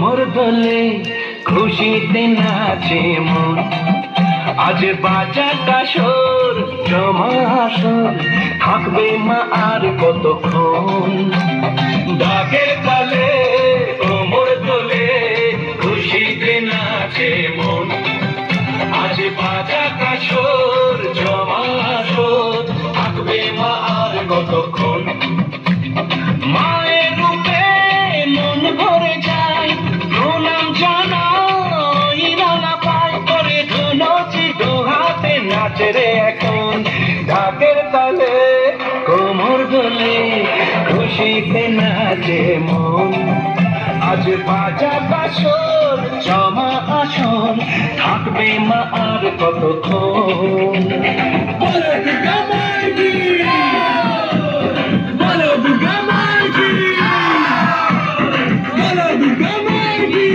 কোমর দোলে খুশিতে নাচে মন, আজ বাজা কাসর জমা আসর, থাকবে মা আর কতক্ষণ। ঢাকের তালে কোমর দোলে খুশিতে নাচে মন, আজ বাজা কাসর জমা আসর, থাকবে মা আর কতক্ষণ। মায়ের রূপে মন ভরে যায়, প্রণাম জানাই রানা পায় করে ধুনচি দোহাতে নাচে রে এখন। ঢাকের তালে কোমর দোলে খুশিতে নাচে মন, আজ বাজা বাসর জমা আসর, থাকবে মা আর কতক্ষণ। বলো দুর্গা মাইজি, বলো দুর্গা মাইজি, বলো দুর্গা মাইজি।